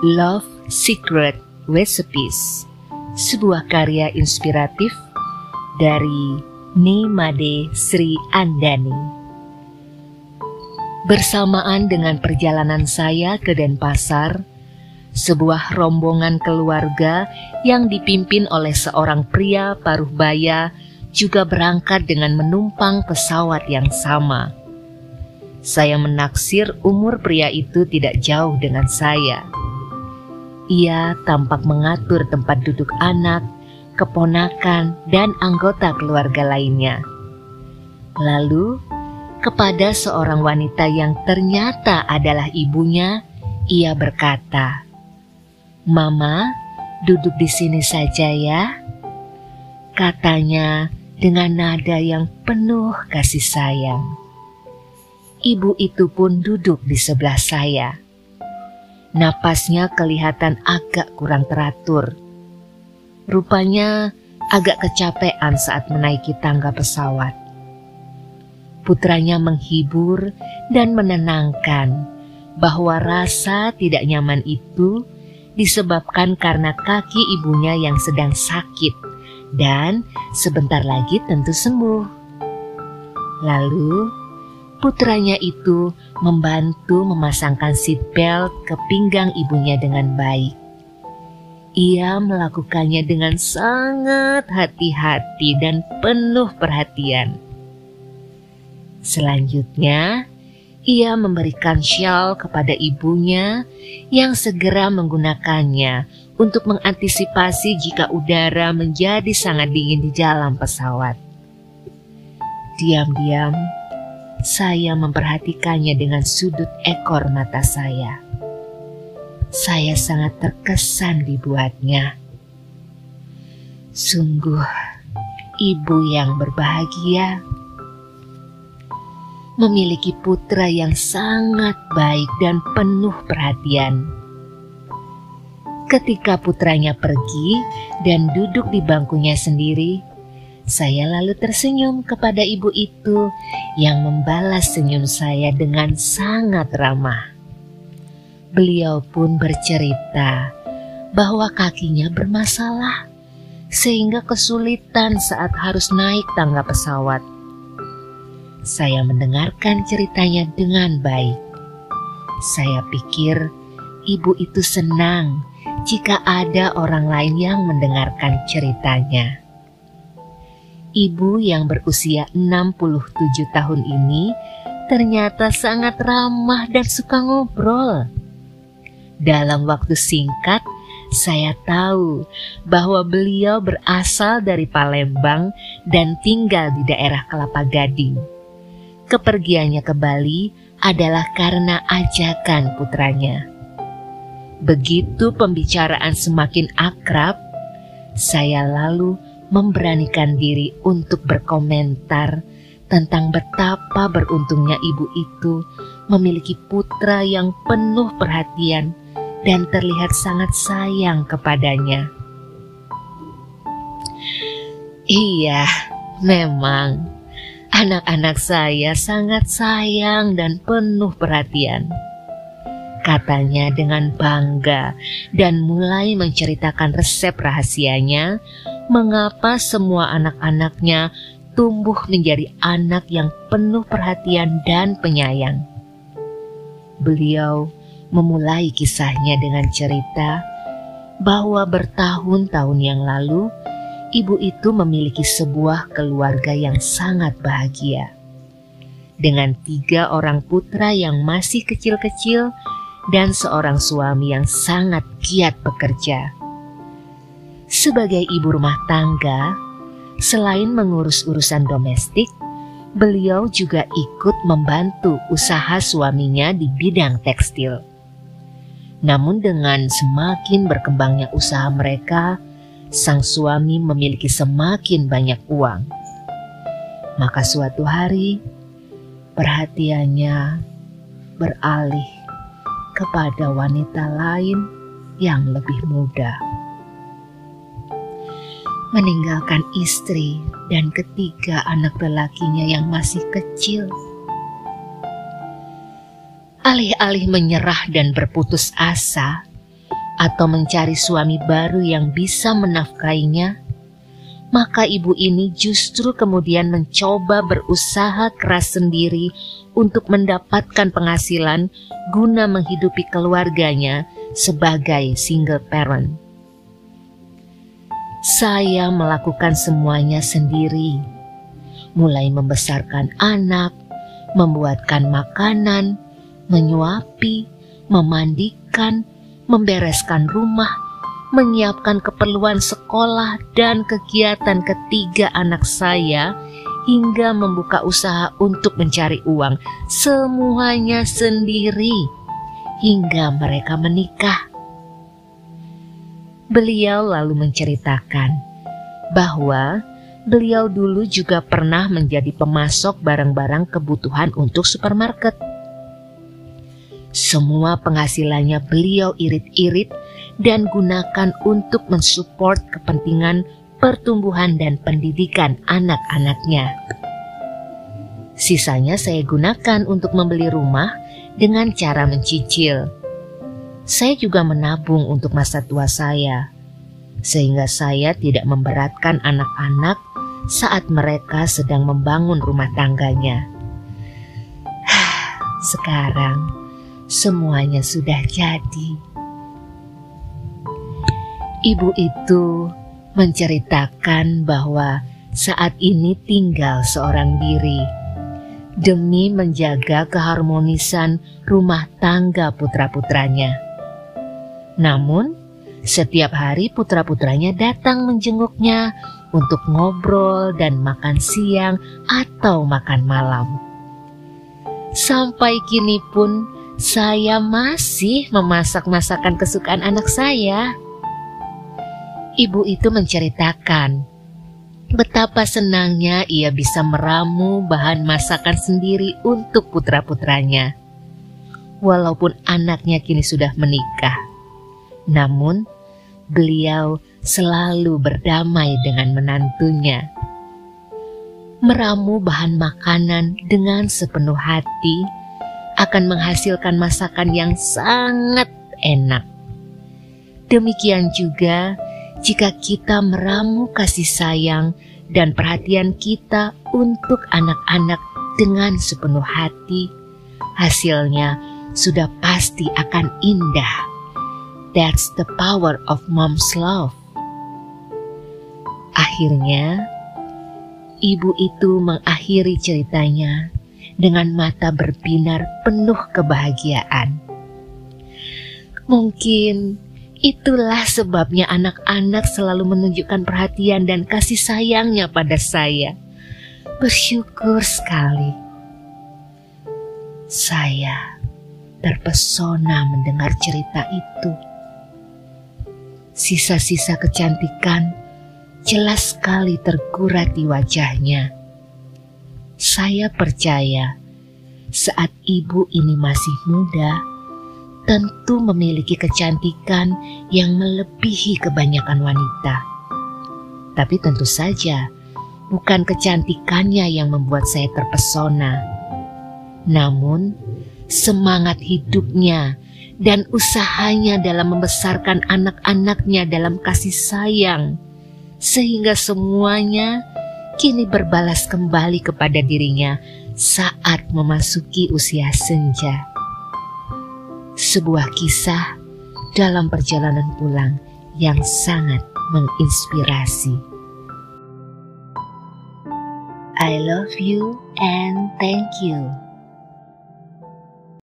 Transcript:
Love Secret Recipes, sebuah karya inspiratif dari Nimade Sri Andani. Bersamaan dengan perjalanan saya ke Denpasar, sebuah rombongan keluarga yang dipimpin oleh seorang pria paruh baya juga berangkat dengan menumpang pesawat yang sama. Saya menaksir umur pria itu tidak jauh dengan saya. Ia tampak mengatur tempat duduk anak, keponakan, dan anggota keluarga lainnya. Lalu, kepada seorang wanita yang ternyata adalah ibunya, ia berkata, "Mama, duduk di sini saja ya," katanya dengan nada yang penuh kasih sayang. Ibu itu pun duduk di sebelah saya. Napasnya kelihatan agak kurang teratur. Rupanya agak kecapean saat menaiki tangga pesawat. Putranya menghibur dan menenangkan bahwa rasa tidak nyaman itu disebabkan karena kaki ibunya yang sedang sakit dan sebentar lagi tentu sembuh. Lalu putranya itu membantu memasangkan seatbelt ke pinggang ibunya dengan baik. Ia melakukannya dengan sangat hati-hati dan penuh perhatian. Selanjutnya, ia memberikan syal kepada ibunya yang segera menggunakannya untuk mengantisipasi jika udara menjadi sangat dingin di dalam pesawat. Diam-diam, saya memperhatikannya dengan sudut ekor mata saya. Saya sangat terkesan dibuatnya. Sungguh ibu yang berbahagia, memiliki putra yang sangat baik dan penuh perhatian. Ketika putranya pergi dan duduk di bangkunya sendiri, saya lalu tersenyum kepada ibu itu yang membalas senyum saya dengan sangat ramah. Beliau pun bercerita bahwa kakinya bermasalah sehingga kesulitan saat harus naik tangga pesawat. Saya mendengarkan ceritanya dengan baik. Saya pikir ibu itu senang jika ada orang lain yang mendengarkan ceritanya. Ibu yang berusia 67 tahun ini ternyata sangat ramah dan suka ngobrol. Dalam waktu singkat, saya tahu bahwa beliau berasal dari Palembang dan tinggal di daerah Kelapa Gading. Kepergiannya ke Bali adalah karena ajakan putranya. Begitu pembicaraan semakin akrab, saya lalu memberanikan diri untuk berkomentar tentang betapa beruntungnya ibu itu memiliki putra yang penuh perhatian dan terlihat sangat sayang kepadanya. Iya, memang anak-anak saya sangat sayang dan penuh perhatian, katanya dengan bangga dan mulai menceritakan resep rahasianya mengapa semua anak-anaknya tumbuh menjadi anak yang penuh perhatian dan penyayang. Beliau memulai kisahnya dengan cerita bahwa bertahun-tahun yang lalu ibu itu memiliki sebuah keluarga yang sangat bahagia. Dengan 3 orang putra yang masih kecil-kecil dan seorang suami yang sangat giat bekerja. Sebagai ibu rumah tangga, selain mengurus urusan domestik, beliau juga ikut membantu usaha suaminya di bidang tekstil. Namun dengan semakin berkembangnya usaha mereka, sang suami memiliki semakin banyak uang. Maka suatu hari, perhatiannya beralih kepada wanita lain yang lebih muda. Meninggalkan istri dan ketiga anak lelakinya yang masih kecil. Alih-alih menyerah dan berputus asa, atau mencari suami baru yang bisa menafkainya, maka ibu ini justru kemudian mencoba berusaha keras sendiri untuk mendapatkan penghasilan guna menghidupi keluarganya sebagai single parent. Saya melakukan semuanya sendiri, mulai membesarkan anak, membuatkan makanan, menyuapi, memandikan, membereskan rumah, menyiapkan keperluan sekolah dan kegiatan ketiga anak saya, hingga membuka usaha untuk mencari uang. Semuanya sendiri hingga mereka menikah. Beliau lalu menceritakan bahwa beliau dulu juga pernah menjadi pemasok barang-barang kebutuhan untuk supermarket. Semua penghasilannya beliau irit-irit dan gunakan untuk mensupport kepentingan pertumbuhan dan pendidikan anak-anaknya. Sisanya saya gunakan untuk membeli rumah dengan cara mencicil. Saya juga menabung untuk masa tua saya, sehingga saya tidak memberatkan anak-anak saat mereka sedang membangun rumah tangganya. Sekarang semuanya sudah jadi. Ibu itu menceritakan bahwa saat ini tinggal seorang diri demi menjaga keharmonisan rumah tangga putra-putranya. Namun, setiap hari putra-putranya datang menjenguknya untuk ngobrol dan makan siang atau makan malam. Sampai kini pun saya masih memasak masakan kesukaan anak saya. Ibu itu menceritakan betapa senangnya ia bisa meramu bahan masakan sendiri untuk putra-putranya. Walaupun anaknya kini sudah menikah, namun beliau selalu berdamai dengan menantunya. Meramu bahan makanan dengan sepenuh hati akan menghasilkan masakan yang sangat enak. Demikian juga jika kita meramu kasih sayang dan perhatian kita untuk anak-anak dengan sepenuh hati, hasilnya sudah pasti akan indah. That's the power of mom's love. Akhirnya, ibu itu mengakhiri ceritanya dengan mata berbinar penuh kebahagiaan. Mungkin itulah sebabnya anak-anak selalu menunjukkan perhatian dan kasih sayangnya pada saya. Bersyukur sekali. Saya terpesona mendengar cerita itu. Sisa-sisa kecantikan jelas sekali tergurat di wajahnya. Saya percaya saat ibu ini masih muda, tentu memiliki kecantikan yang melebihi kebanyakan wanita. Tapi tentu saja bukan kecantikannya yang membuat saya terpesona, namun semangat hidupnya dan usahanya dalam membesarkan anak-anaknya dalam kasih sayang, sehingga semuanya kini berbalas kembali kepada dirinya saat memasuki usia senja. Sebuah kisah dalam perjalanan pulang yang sangat menginspirasi. I love you and thank you.